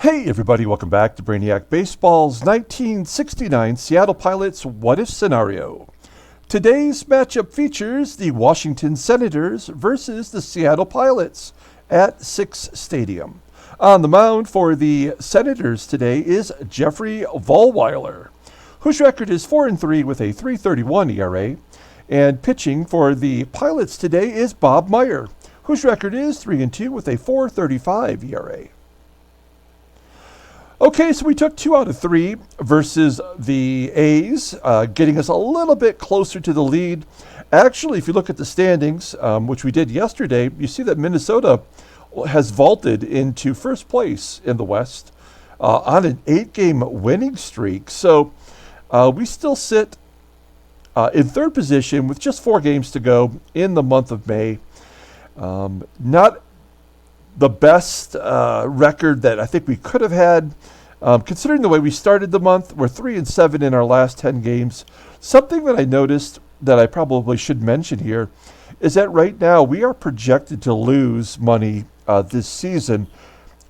Hey everybody, welcome back to Brainiac Baseball's 1969 Seattle Pilots What If scenario. Today's matchup features the Washington Senators versus the Seattle Pilots at Six Stadium. On the mound for the Senators today is Jeffrey Vollweiler, whose record is 4-3 with a 3.31 ERA. And pitching for the Pilots today is Bob Meyer, whose record is 3-2 with a 4.35 ERA. Okay, so we took 2 out of 3 versus the A's, getting us a little bit closer to the lead. Actually, if you look at the standings, which we did yesterday, you see that Minnesota has vaulted into first place in the West on an 8-game winning streak. So we still sit in third position with just 4 games to go in the month of May. Not the best record that I think we could have had. Considering the way we started the month, we're 3-7 in our last 10 games. Something that I noticed that I probably should mention here is that right now we are projected to lose money this season.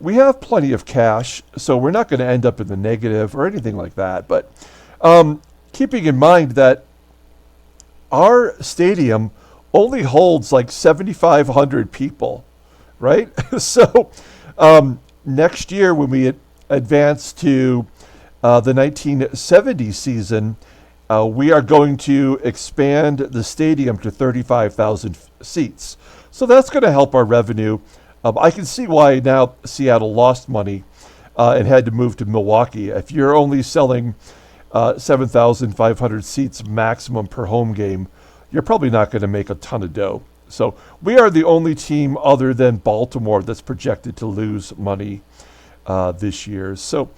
We have plenty of cash, so we're not going to end up in the negative or anything like that. But keeping in mind that our stadium only holds like 7,500 people, right? So next year when we advance to the 1970 season, we are going to expand the stadium to 35,000 seats. So that's going to help our revenue. I can see why now Seattle lost money and had to move to Milwaukee. If you're only selling 7,500 seats maximum per home game, you're probably not going to make a ton of dough. So we are the only team other than Baltimore that's projected to lose money this year. So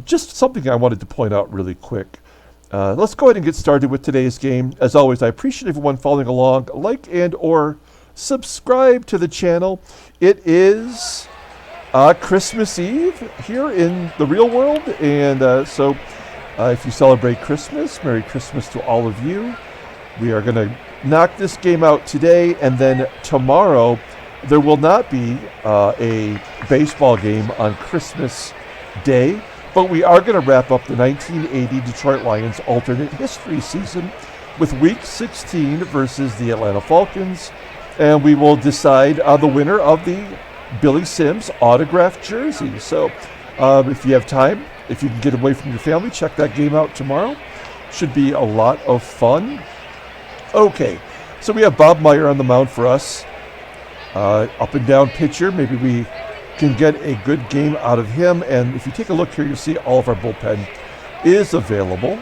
just something I wanted to point out really quick. Let's go ahead and get started with today's game. As always, I appreciate everyone following along. Like and or subscribe to the channel. It is Christmas Eve here in the real world. And so if you celebrate Christmas, Merry Christmas to all of you. We are going to knock this game out today, and then tomorrow there will not be a baseball game on Christmas Day, but we are going to wrap up the 1980 Detroit Lions alternate history season with Week 16 versus the Atlanta Falcons, and we will decide the winner of the Billy Sims autographed jersey. So if you have time, if you can get away from your family, check that game out tomorrow. Should be a lot of fun. Okay, so we have Bob Meyer on the mound for us. Up and down pitcher. Maybe we can get a good game out of him. And if you take a look here, you'll see all of our bullpen is available.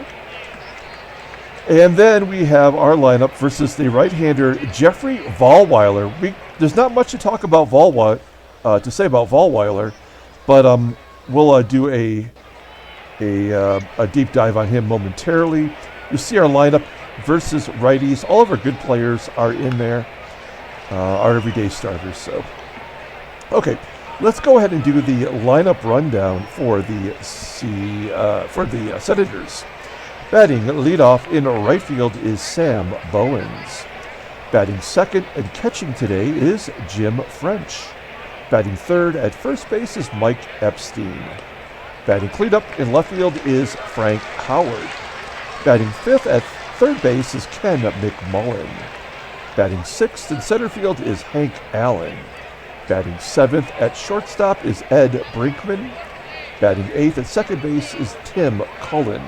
And then we have our lineup versus the right-hander Jeffrey Vollweiler. There's not much to talk about to say about Vollweiler, but we'll do a deep dive on him momentarily. You see our lineup versus righties. All of our good players are in there, our everyday starters. So, okay, let's go ahead and do the lineup rundown for the Senators. Batting leadoff in right field is Sam Bowens. Batting second and catching today is Jim French. Batting third at first base is Mike Epstein. Batting cleanup in left field is Frank Howard. Batting fifth at third base is Ken McMullen. Batting sixth in center field is Hank Allen. Batting seventh at shortstop is Ed Brinkman. Batting eighth at second base is Tim Cullen.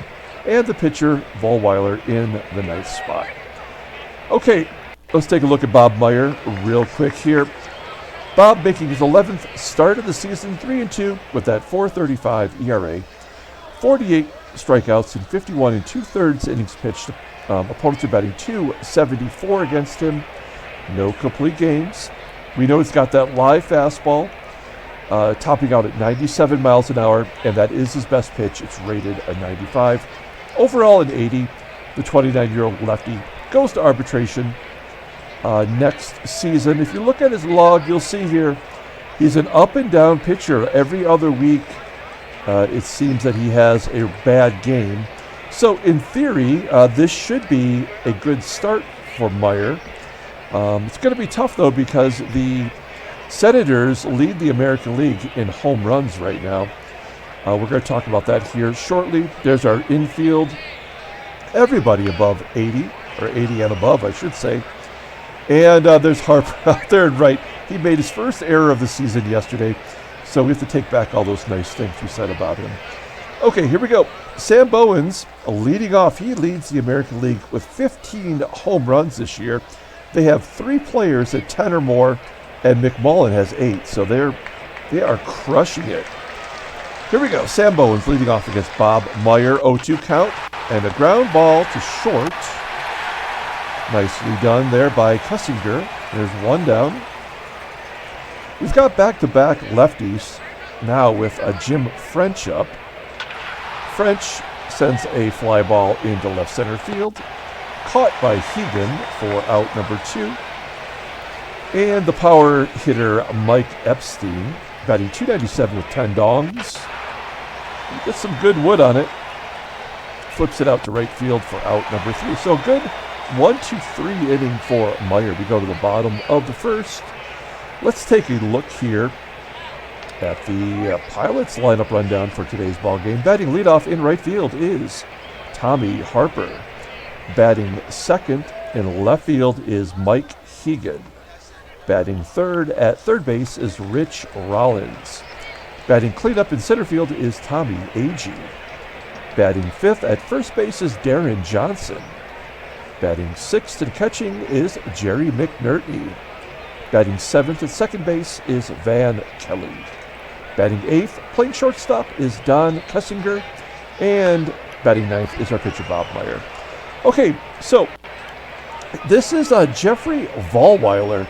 And the pitcher, Vollweiler, in the ninth spot. Okay, let's take a look at Bob Meyer real quick here. Bob making his 11th start of the season, 3-2 with that 4.35 ERA, 48 strikeouts in 51 2/3 innings pitched. Opponents are batting .274 against him. No complete games. We know he's got that live fastball, topping out at 97 miles an hour, and that is his best pitch. It's rated a 95. Overall, an 80. The 29-year-old lefty goes to arbitration next season. If you look at his log, you'll see here he's an up-and-down pitcher. Every other week, it seems that he has a bad game. So in theory, this should be a good start for Meyer. It's going to be tough, though, because the Senators lead the American League in home runs right now. We're going to talk about that here shortly. There's our infield. Everybody above 80, or 80 and above, I should say. And there's Harper out there and right. He made his first error of the season yesterday, so we have to take back all those nice things we said about him. Okay, here we go. Sam Bowens leading off. He leads the American League with 15 home runs this year. They have 3 players at 10 or more, and McMullen has 8, so they are crushing it. Here we go. Sam Bowens leading off against Bob Meyer, 0-2 count, and a ground ball to short. Nicely done there by Kessinger. There's 1 down. We've got back-to-back lefties now with a Jim French up. French sends a fly ball into left center field, caught by Hegan for out number 2. And the power hitter Mike Epstein, batting .297 with 10 dongs. He gets some good wood on it. Flips it out to right field for out number 3. So good 1-2-3 inning for Meyer. We go to the bottom of the first. Let's take a look here at the Pilots lineup rundown for today's ball game. Batting leadoff in right field is Tommie Harper. Batting second in left field is Mike Hegan. Batting third at third base is Rich Rollins. Batting cleanup in center field is Tommie Agee. Batting fifth at first base is Deron Johnson. Batting sixth and catching is Jerry McNertney. Batting seventh at second base is Van Kelly. Batting eighth, playing shortstop, is Don Kessinger. And batting ninth is our pitcher, Bob Meyer. Okay, so this is Jeffrey Vollweiler.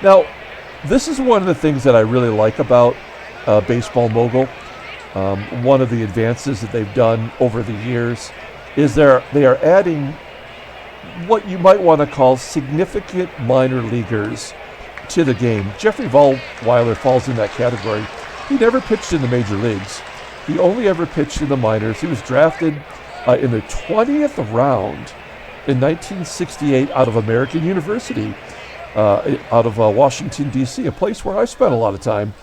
Now, this is one of the things that I really like about Baseball Mogul. One of the advances that they've done over the years is they are adding what you might want to call significant minor leaguers to the game. Jeffrey Vollweiler falls in that category. He never pitched in the major leagues. He only ever pitched in the minors. He was drafted in the 20th round in 1968 out of American University, out of Washington, D.C., a place where I spent a lot of time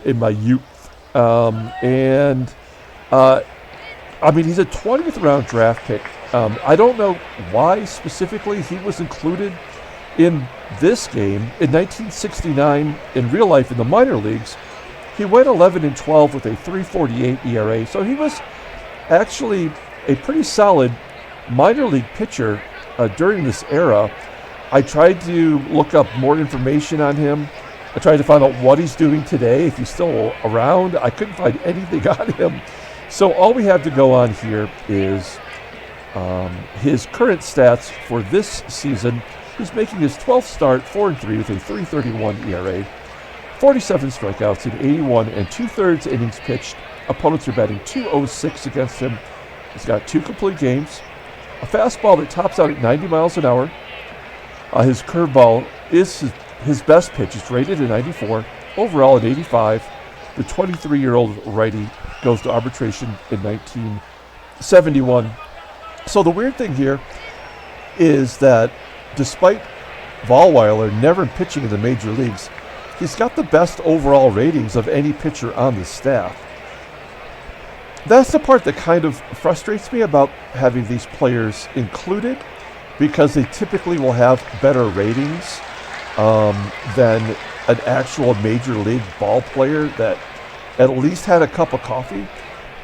in my youth. I mean, he's a 20th round draft pick. I don't know why specifically he was included in this game. In 1969, in real life in the minor leagues, he went 11-12 with a 3.48 ERA. So he was actually a pretty solid minor league pitcher during this era. I tried to look up more information on him. I tried to find out what he's doing today, if he's still around. I couldn't find anything on him. So all we have to go on here is his current stats for this season. He's making his 12th start, 4-3 with a 3.31 ERA, 47 strikeouts in 81 2/3 innings pitched. Opponents are batting .206 against him. He's got 2 complete games, a fastball that tops out at 90 miles an hour. His curveball is his best pitch. It's rated at 94, overall at 85. The 23-year-old righty goes to arbitration in 1971. So the weird thing here is that despite Vollweiler never pitching in the major leagues, he's got the best overall ratings of any pitcher on the staff. That's the part that kind of frustrates me about having these players included, because they typically will have better ratings than an actual major league ball player that at least had a cup of coffee.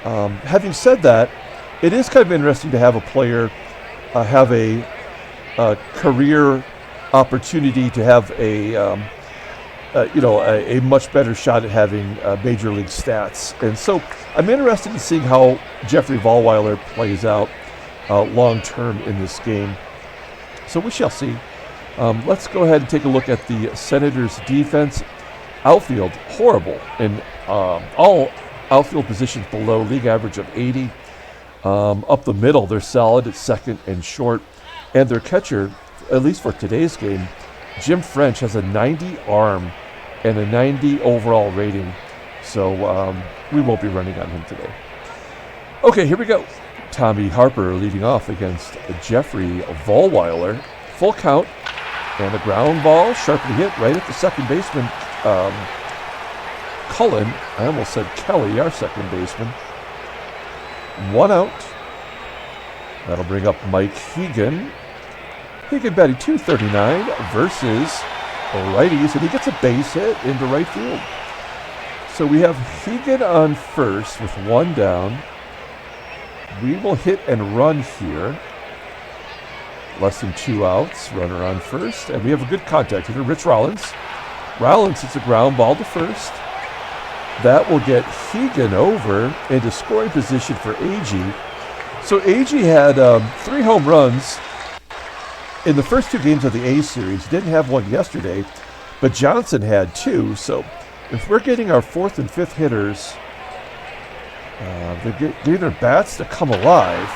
Having said that, it is kind of interesting to have a player have a career opportunity to have a much better shot at having major league stats. And so I'm interested in seeing how Jeffrey Vollweiler plays out long term in this game. So we shall see. Let's go ahead and take a look at the Senators' defense. Outfield, horrible in all outfield positions below league average of 80. Up the middle, they're solid at second and short. And their catcher, at least for today's game, Jim French, has a 90 arm and a 90 overall rating. So we won't be running on him today. Okay, here we go. Tommie Harper leading off against Jeffrey Vollweiler. Full count and a ground ball, sharply hit right at the second baseman, Cullen, I almost said Kelly, our second baseman. 1 out. That'll bring up Mike Hegan. Hegan batting .239 versus righties, and he gets a base hit into right field. So we have Hegan on first with 1 down. We will hit and run here. Less than 2 outs. Runner on first. And we have a good contact hitter, Rich Rollins. Rollins hits a ground ball to first. That will get Hegan over into scoring position for Agee. So Agee had 3 home runs in the first 2 games of the A series. Didn't have one yesterday, but Johnson had 2. So if we're getting our 4th and 5th hitters, they're getting their bats to come alive,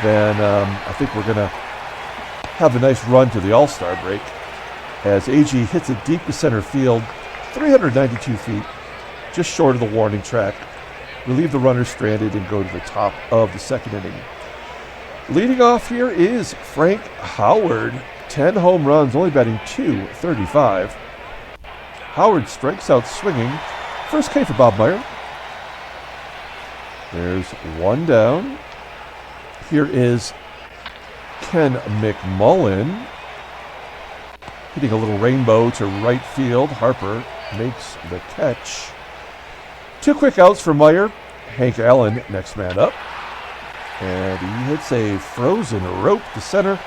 then I think we're going to have a nice run to the All-Star break as Agee hits it deep to center field, 392 feet, just short of the warning track. We leave the runner stranded and go to the top of the second inning. Leading off here is Frank Howard, 10 home runs, only batting .235. Howard strikes out swinging. First K for Bob Meyer. There's 1 down. Here is Ken McMullen hitting a little rainbow to right field. Harper makes the catch. 2 quick outs for Meyer. Hank Allen, next man up. And he hits a frozen rope to center.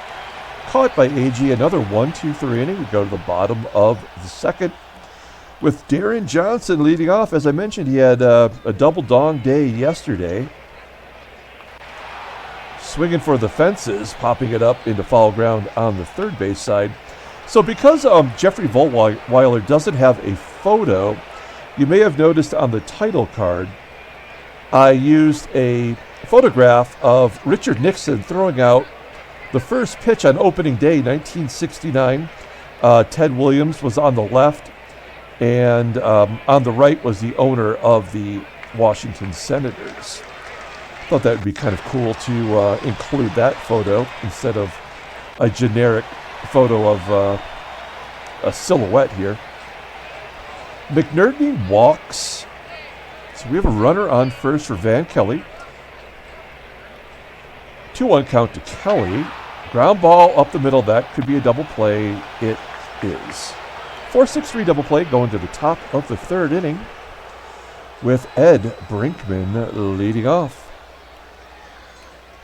Caught by Agee. Another 1-2-3 inning. We go to the bottom of the second with Deron Johnson leading off. As I mentioned, he had a double dong day yesterday. Swinging for the fences, popping it up into foul ground on the third base side. So because Jeffrey Vollweiler doesn't have a photo, you may have noticed on the title card, I used a photograph of Richard Nixon throwing out the first pitch on opening day, 1969. Ted Williams was on the left, and on the right was the owner of the Washington Senators. Thought that would be kind of cool to include that photo instead of a generic photo of a silhouette here. McNertney walks. So we have a runner on first for Van Kelly. 2-1 count to Kelly. Ground ball up the middle. That could be a double play. It is. 4-6-3 double play going to the top of the third inning with Ed Brinkman leading off.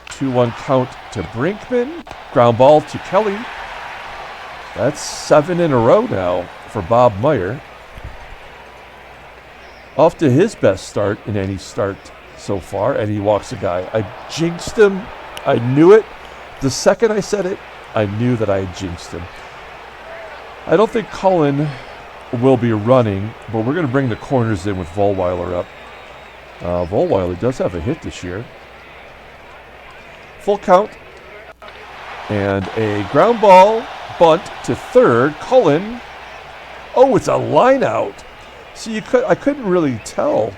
2-1 count to Brinkman. Ground ball to Kelly. That's 7 in a row now for Bob Meyer. Off to his best start in any start so far, and he walks a guy. I jinxed him. I knew it. The second I said it, I knew that I had jinxed him. I don't think Cullen will be running, but we're going to bring the corners in with Vollweiler up. Vollweiler does have a hit this year. Full count. And a ground ball bunt to third. Cullen. Oh, it's a line out. See, I couldn't really tell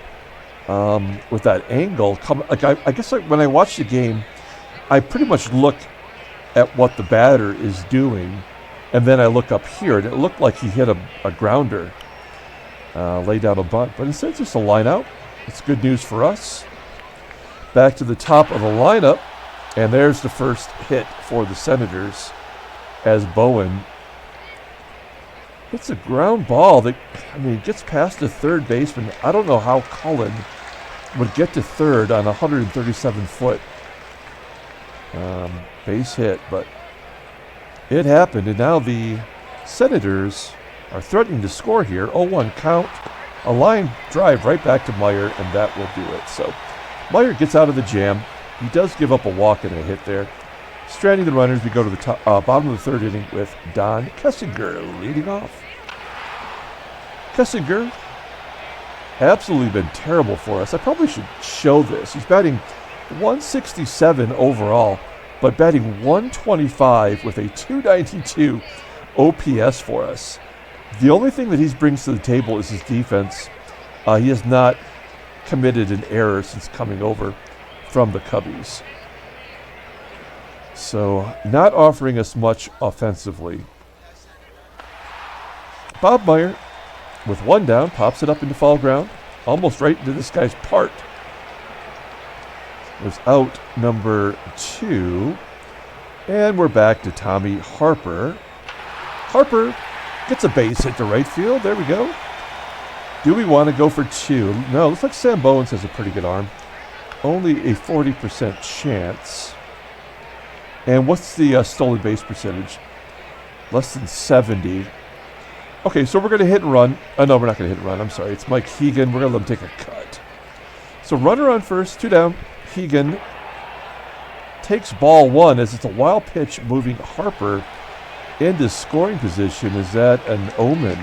with that angle. I guess when I watched the game, I pretty much look at what the batter is doing, and then I look up here, and it looked like he hit a grounder, lay down a bunt. But instead, it's just a line out. It's good news for us. Back to the top of the lineup, and there's the first hit for the Senators as Bowens hits a ground ball that, gets past the third baseman. I don't know how Cullen would get to third on a 137-foot base hit, but it happened. And now the Senators are threatening to score here. 0-1 count. A line drive right back to Meyer, and that will do it. So Meyer gets out of the jam. He does give up a walk and a hit there. Stranding the runners, we go to the bottom of the third inning with Don Kessinger leading off. Kessinger absolutely been terrible for us. I probably should show this. He's batting 167 overall, but batting 125 with a 292 OPS for us. The only thing that he brings to the table is his defense. He has not committed an error since coming over from the Cubbies. So, not offering us much offensively. Bob Meyer with one down, pops it up into foul ground, almost right into this guy's part. Was out number 2. And we're back to Tommie Harper. Harper gets a base hit to right field. There we go. Do we want to go for 2? No, looks like Sam Bowens has a pretty good arm. Only a 40% chance. And what's the stolen base percentage? Less than 70. Okay, so we're going to hit and run. Oh, no, we're not going to hit and run. I'm sorry. It's Mike Hegan. We're going to let him take a cut. So runner on first, 2 down. Hegan takes ball 1 as it's a wild pitch moving Harper into scoring position. Is that an omen?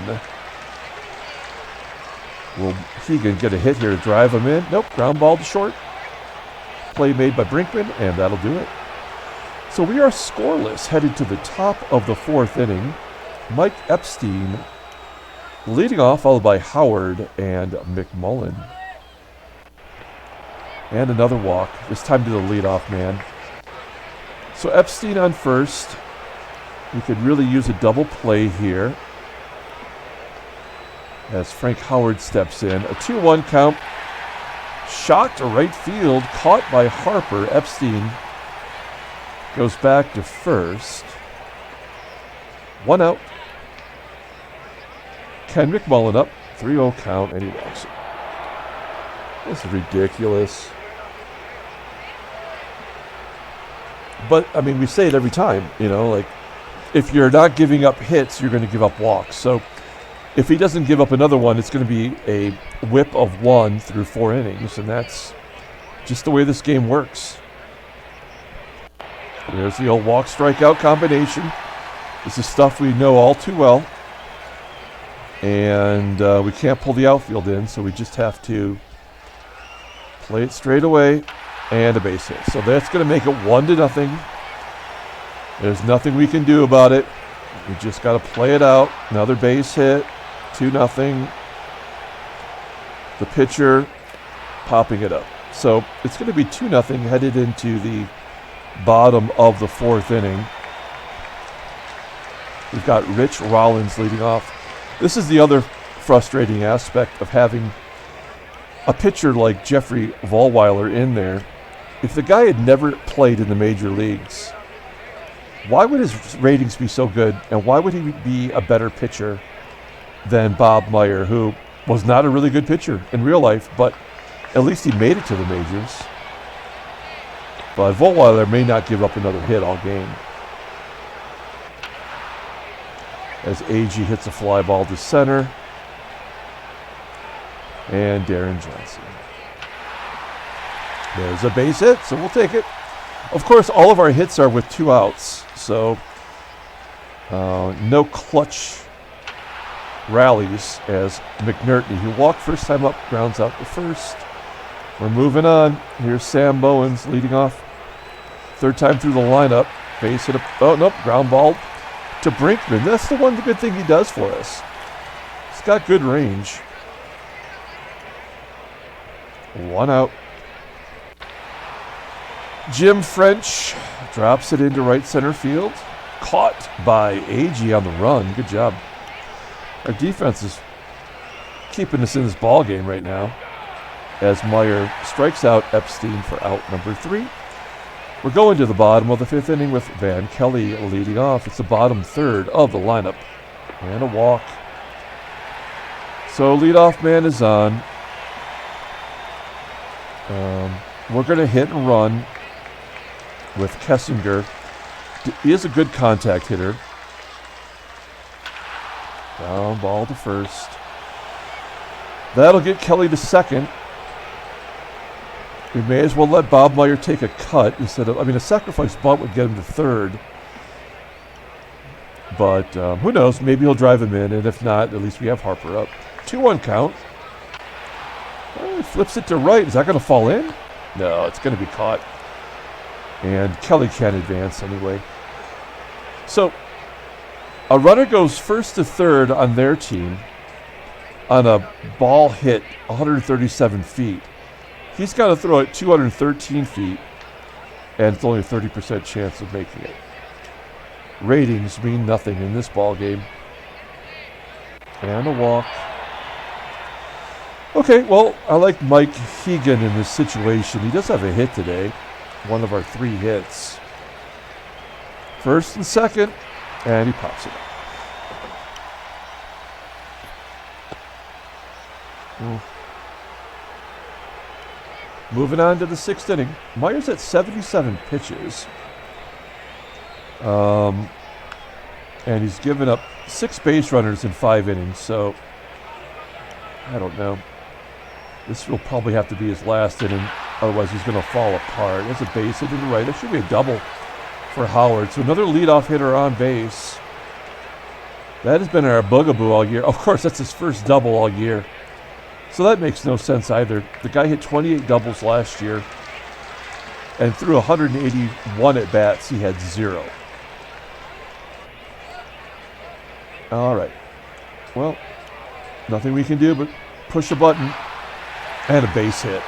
Will Hegan get a hit here to drive him in? Nope, ground ball to short. Play made by Brinkman, and that'll do it. So we are scoreless, headed to the top of the 4th inning. Mike Epstein leading off, followed by Howard and McMullen. And another walk, this time to the leadoff man. So Epstein on first. We could really use a double play here as Frank Howard steps in. A 2-1 count. Shot to right field, caught by Harper. Epstein goes back to first. 1 out. Ken McMullen up. 3-0 count, and he walks it. This is ridiculous. But, I mean, we say it every time, you know, like, if you're not giving up hits, you're going to give up walks. So if he doesn't give up another one, it's going to be a whip of 1 through 4 innings, and that's just the way this game works. There's the old walk-strikeout combination. This is stuff we know all too well. And we can't pull the outfield in, so we just have to play it straight away and a base hit. So that's going to make it 1-0. There's nothing we can do about it. We just got to play it out. Another base hit, 2-0. The pitcher popping it up. So it's going to be 2-0 headed into the bottom of the 4th inning. We've got Rich Rollins leading off. This is the other frustrating aspect of having a pitcher like Jeffrey Vollweiler in there. If the guy had never played in the major leagues, why would his ratings be so good, and why would he be a better pitcher than Bob Meyer, who was not a really good pitcher in real life, but at least he made it to the majors. But Vollweiler may not give up another hit all game. As Agee hits a fly ball to center. And Deron Johnson. There's a base hit, so we'll take it. Of course, all of our hits are with 2 outs, so no clutch rallies as McNertney, who walked first time up, grounds out to first. We're moving on. Here's Sam Bowens leading off. 3rd time through the lineup. Base hit. Oh, nope. Ground ball to Brinkman. That's the one good thing he does for us. He's got good range. 1 out. Jim French drops it into right center field. Caught by Agee on the run. Good job. Our defense is keeping us in this ball game right now as Meyer strikes out Epstein for out number 3. We're going to the bottom of the 5th inning with Van Kelly leading off. It's the bottom 3rd of the lineup. And a walk. So leadoff man is on. We're going to hit and run with Kessinger. He is a good contact hitter. Ground ball to first. That'll get Kelly to second. We may as well let Bob Meyer take a cut instead of, a sacrifice bunt would get him to 3rd. But who knows? Maybe he'll drive him in, and if not, at least we have Harper up. 2-1 count. Oh, he flips it to right. Is that going to fall in? No, it's going to be caught. And Kelly can't advance anyway. So a runner goes first to 3rd on their team on a ball hit 137 feet. He's got to throw it 213 feet, and it's only a 30% chance of making it. Ratings mean nothing in this ball game. And a walk. Okay, well, I like Mike Hegan in this situation. He does have a hit today. One of our 3 hits. First and second, and he pops it up. Moving on to the 6th inning. Meyer's at 77 pitches. And he's given up 6 base runners in 5 innings, so I don't know. This will probably have to be his last inning, otherwise he's going to fall apart. That's a base hit to the right. That should be a double for Howard. So another leadoff hitter on base. That has been our bugaboo all year. Of course, that's his first double all year. So that makes no sense either. The guy hit 28 doubles last year, and through 181 at-bats, he had 0. All right. Well, nothing we can do but push a button and a base hit.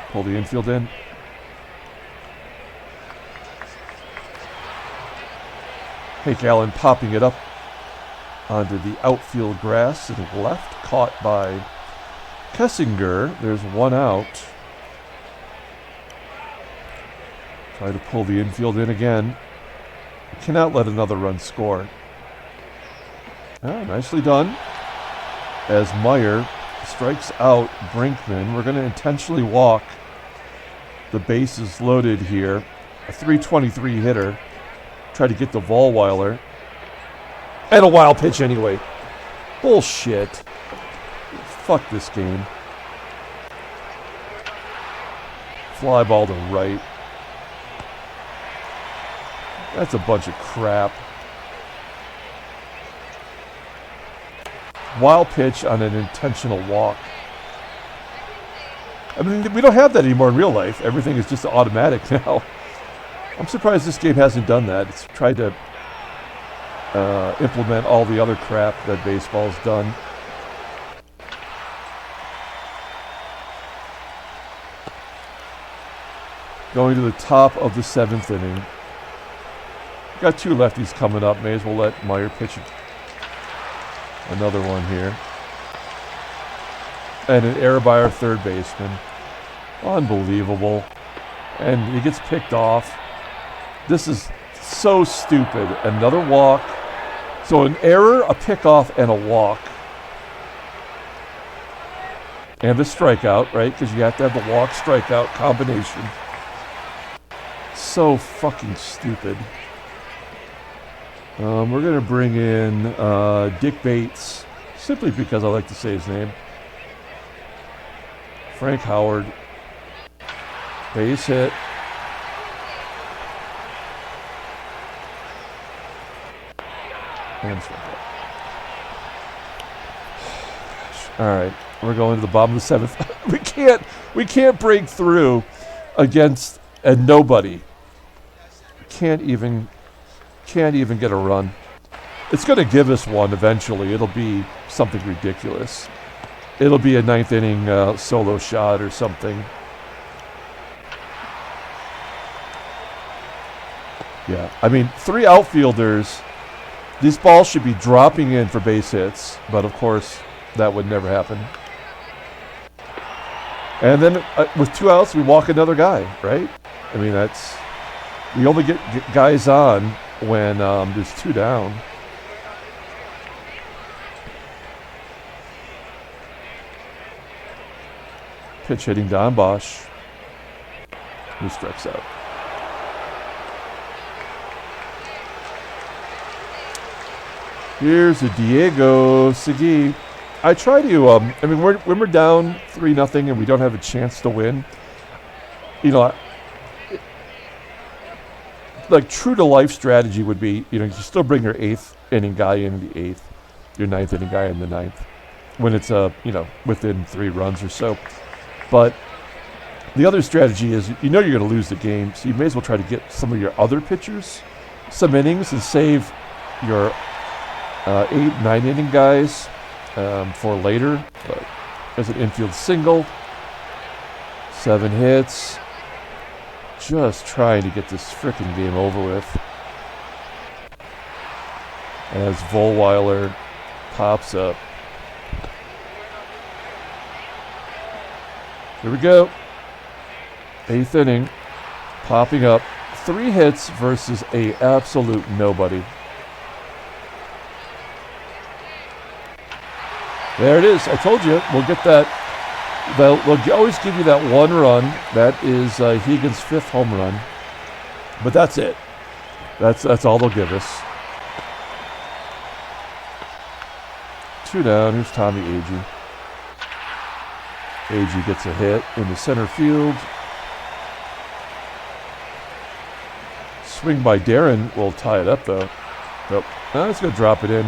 Pull the infield in. Allen popping it up onto the outfield grass and left, caught by Kessinger. There's 1 out. Try to pull the infield in again. Cannot let another run score. Oh, nicely done. As Meyer strikes out Brinkman. We're going to intentionally walk the bases loaded here. A 323 hitter. Try to get the Vollweiler. And a wild pitch anyway. Bullshit. Fuck this game. Fly ball to right. That's a bunch of crap. Wild pitch on an intentional walk. I mean, we don't have that anymore in real life. Everything is just automatic now. I'm surprised this game hasn't done that. It's tried to implement all the other crap that baseball's done. Going to the top of the 7th inning. Got 2 lefties coming up. May as well let Meyer pitch another one here. And an error by our third baseman. Unbelievable. And he gets picked off. This is so stupid. Another walk. So an error, a pickoff, and a walk. And a strikeout, right? Because you have to have the walk strikeout combination. So fucking stupid. We're going to bring in Dick Bates, simply because I like to say his name. Frank Howard. Base hit. And all right, we're going to the bottom of the 7th. we can't break through against a nobody. Can't even get a run. It's going to give us one eventually. It'll be something ridiculous. It'll be a 9th inning solo shot or something. Yeah, I mean, 3 outfielders. These balls should be dropping in for base hits, but of course, that would never happen. And then with 2 outs, we walk another guy, right? I mean, we only get guys on when there's 2 down. Pitch hitting Don Bosch, who strikes out. Here's a Diego Agee. I try to, I mean, when we're down 3-0 and we don't have a chance to win, you know, like true to life strategy would be, you know, you still bring your 8th inning guy in the 8th, your 9th inning guy in the 9th, when it's you know, within 3 runs or so. But the other strategy is, you know, you're going to lose the game, so you may as well try to get some of your other pitchers some innings and save your 8, 9 inning guys for later. But there's an infield single, 7 hits. Just trying to get this frickin' game over with. As Vollweiler pops up. Here we go. 8th inning. Popping up. 3 hits versus a absolute nobody. There it is. I told you. We'll get that. They'll always give you that 1 run. That is Hegan's 5th home run. But that's it. That's all they'll give us. 2 down. Here's Tommie Agee. Agee gets a hit in the center field. Swing by Deron will tie it up, though. Nope. Now it's going to drop it in.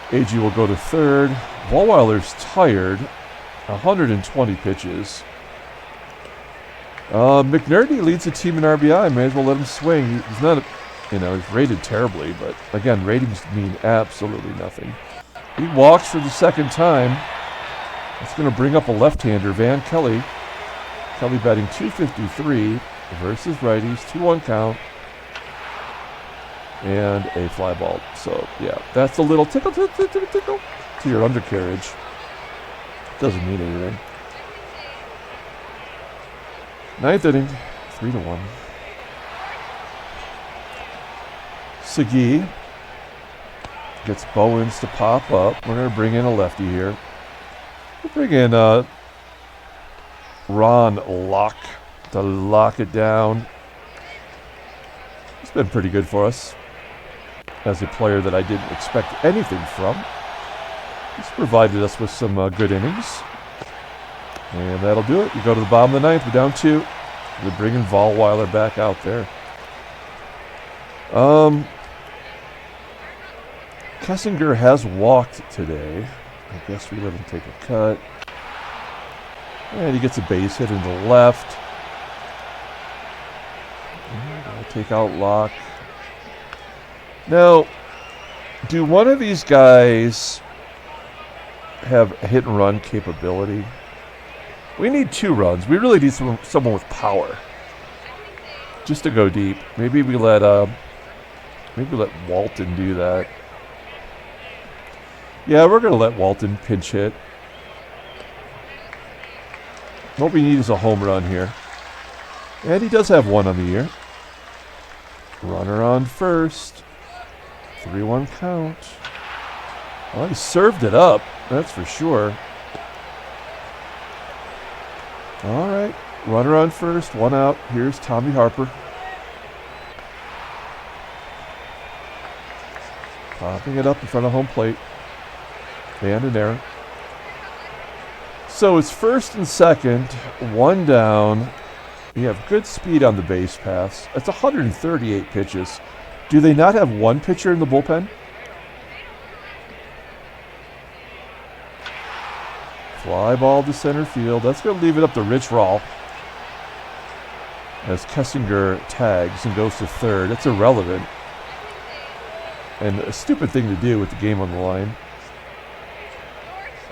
Agee will go to 3rd. Vollweiler's tired. 120 pitches. McNertney leads the team in RBI. May as well let him swing. He's not, he's rated terribly, but again, ratings mean absolutely nothing. He walks for the 2nd time. That's going to bring up a left-hander, Van Kelly. Kelly batting .253 versus righties, 2-1 count, and a fly ball. So, yeah, that's a little tickle to your undercarriage. Doesn't mean anything. 9th inning, 3-1. Agee gets Bowens to pop up. We're going to bring in a lefty here. We'll bring in Ron Locke to lock it down. He's been pretty good for us as a player that I didn't expect anything from. He's provided us with some good innings. And that'll do it. We go to the bottom of the 9th. We're down 2. We're bringing Vollweiler back out there. Kessinger has walked today. I guess we let him take a cut. And he gets a base hit into the left. I'll take out Locke. Now, do one of these guys have hit and run capability? We need 2 runs. We really need someone with power, just to go deep. Maybe we let Walton do that. Yeah, we're gonna let Walton pinch hit. What we need is a home run here, and he does have 1 on the year. Runner on first. 3-1 count. Well, he served it up. That's for sure. All right, runner on first, 1 out. Here's Tommie Harper. Popping it up in front of home plate. And an error. So it's 1st and 2nd, 1 down. We have good speed on the base paths. That's 138 pitches. Do they not have 1 pitcher in the bullpen? Fly ball to center field. That's going to leave it up to Rich Rawl as Kessinger tags and goes to 3rd. That's irrelevant and a stupid thing to do with the game on the line.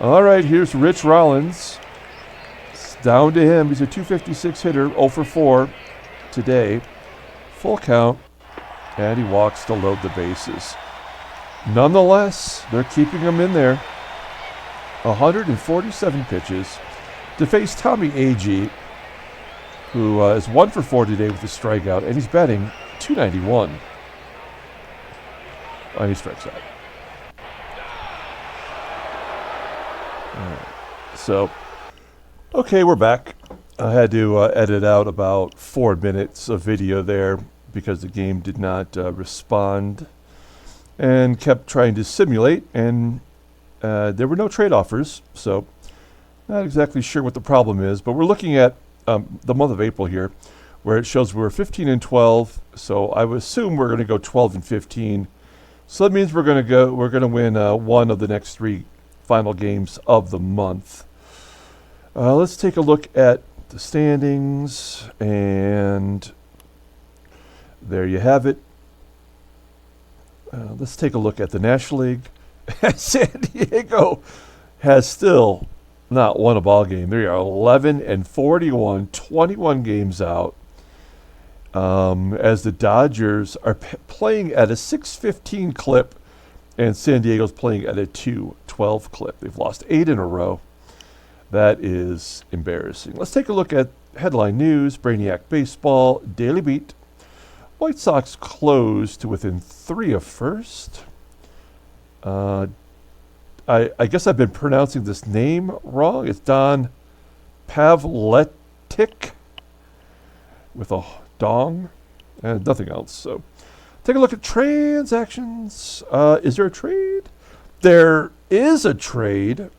All right, here's Rich Rollins. It's down to him. He's a .256 hitter, 0 for 4 today. Full count, and he walks to load the bases. Nonetheless, they're keeping him in there. 147 pitches to face Tommie Agee, who is 1 for 4 today with a strikeout, and he's batting .291. And he strikes out. All right. So, okay, we're back. I had to edit out about 4 minutes of video there because the game did not respond and kept trying to simulate, and there were no trade offers, so not exactly sure what the problem is, but we're looking at the month of April here, where it shows we're 15 and 12, so I would assume we're going to go 12 and 15. So that means we're going to win 1 of the next 3 final games of the month. Let's take a look at the standings, and there you have it. Let's take a look at the National League. San Diego has still not won a ball game. They are 11 and 41, 21 games out. As the Dodgers are playing at a .615 clip And San Diego's playing at a 2-12 clip. They've lost 8 in a row. That is embarrassing. Let's take a look at headline news. Brainiac Baseball, Daily Beat. White Sox closed to within 3 of first. I guess I've been pronouncing this name wrong. It's Don Pavletic with a dong and nothing else. So take a look at transactions. Is there a trade? There is a trade.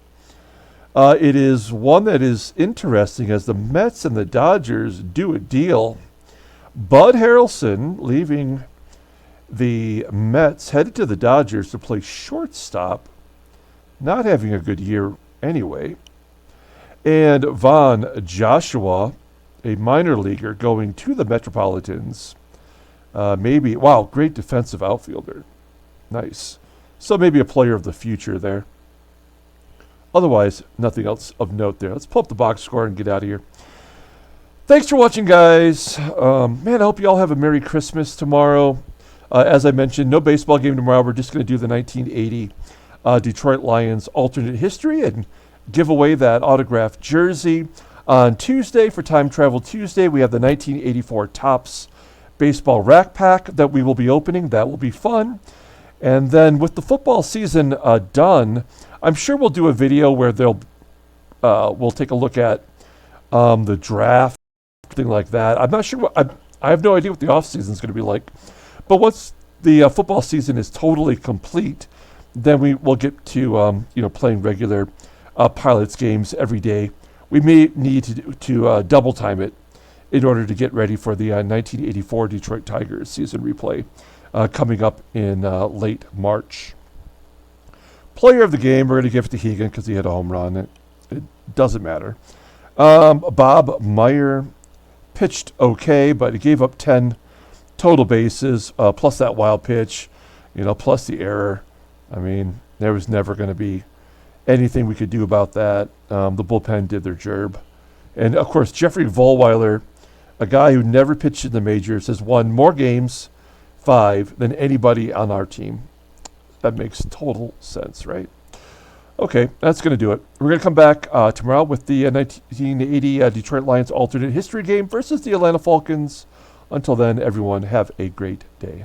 It is one that is interesting as the Mets and the Dodgers do a deal. Bud Harrelson, leaving the Mets, headed to the Dodgers to play shortstop, not having a good year anyway. And Von Joshua, a minor leaguer, going to the Metropolitans. Great defensive outfielder. Nice. So maybe a player of the future there. Otherwise, nothing else of note there. Let's pull up the box score and get out of here. Thanks for watching, guys. I hope you all have a Merry Christmas tomorrow. As I mentioned, no baseball game tomorrow. We're just going to do the 1980 Detroit Lions alternate history and give away that autographed jersey. On Tuesday, for Time Travel Tuesday, we have the 1984 Topps baseball rack pack that we will be opening. That will be fun. And then with the football season done, I'm sure we'll do a video where we'll take a look at the draft, thing like that. I'm not sure I have no idea what the off season is going to be like. But once the football season is totally complete, then we will get to playing regular Pilots games every day. We may need to double time it in order to get ready for the 1984 Detroit Tigers season replay coming up in late March. Player of the game, we're going to give it to Hegan because he had a home run. It doesn't matter. Bob Meyer pitched okay, but he gave up 10 total bases, plus that wild pitch, plus the error. I mean, there was never going to be anything we could do about that. The bullpen did their job. And, of course, Jeffrey Vollweiler, a guy who never pitched in the majors, has won more games, 5, than anybody on our team. That makes total sense, right? Okay, that's going to do it. We're going to come back tomorrow with the 1980 Detroit Lions alternate history game versus the Atlanta Falcons. Until then, everyone, have a great day.